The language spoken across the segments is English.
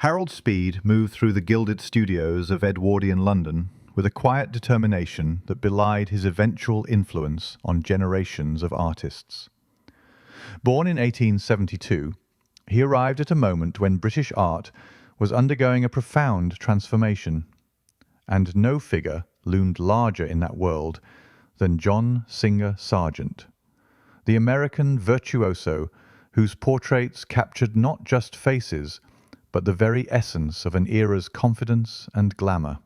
Harold Speed moved through the gilded studios of Edwardian London with a quiet determination that belied his eventual influence on generations of artists. Born in 1872, he arrived at a moment when British art was undergoing a profound transformation, and no figure loomed larger in that world than John Singer Sargent, the American virtuoso whose portraits captured not just faces, but the very essence of an era's confidence and glamour.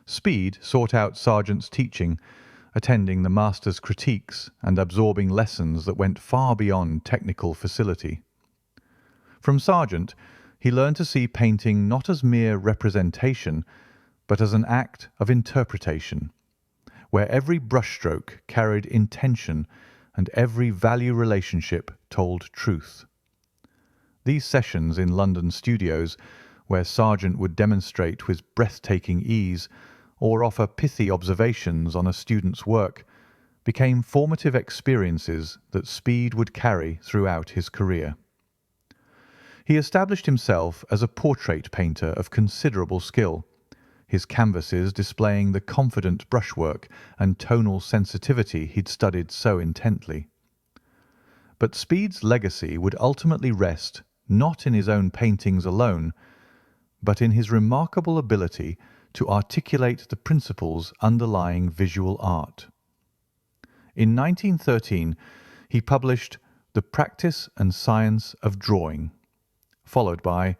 Speed sought out Sargent's teaching, attending the master's critiques and absorbing lessons that went far beyond technical facility. From Sargent, he learned to see painting not as mere representation, but as an act of interpretation, where every brushstroke carried intention and every value relationship told truth. These sessions in London studios, where Sargent would demonstrate with breathtaking ease or offer pithy observations on a student's work, became formative experiences that Speed would carry throughout his career. He established himself as a portrait painter of considerable skill, his canvases displaying the confident brushwork and tonal sensitivity he'd studied so intently. But Speed's legacy would ultimately rest not in his own paintings alone, but in his remarkable ability to articulate the principles underlying visual art. In 1913, he published The Practice and Science of Drawing, followed by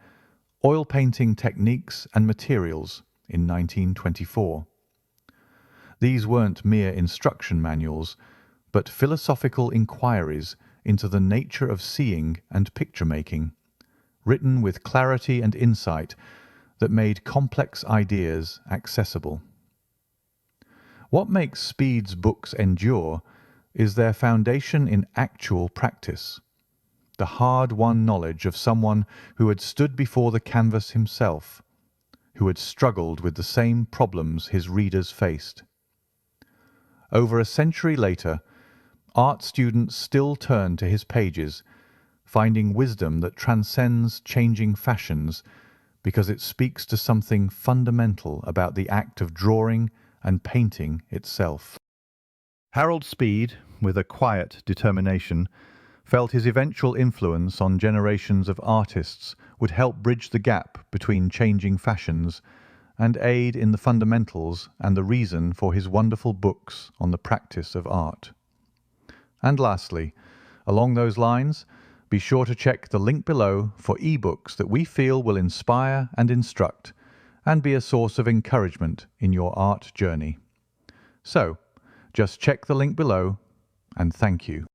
Oil Painting Techniques and Materials in 1924. These weren't mere instruction manuals, but philosophical inquiries into the nature of seeing and picture-making, written with clarity and insight that made complex ideas accessible. What makes Speed's books endure is their foundation in actual practice, the hard-won knowledge of someone who had stood before the canvas himself, who had struggled with the same problems his readers faced. Over a century later, art students still turn to his pages, finding wisdom that transcends changing fashions because it speaks to something fundamental about the act of drawing and painting itself. Harold Speed, with a quiet determination, felt his eventual influence on generations of artists would help bridge the gap between changing fashions and aid in the fundamentals and the reason for his wonderful books on the practice of art. And lastly, along those lines, be sure to check the link below for e-books that we feel will inspire and instruct and be a source of encouragement in your art journey. So, just check the link below, and thank you.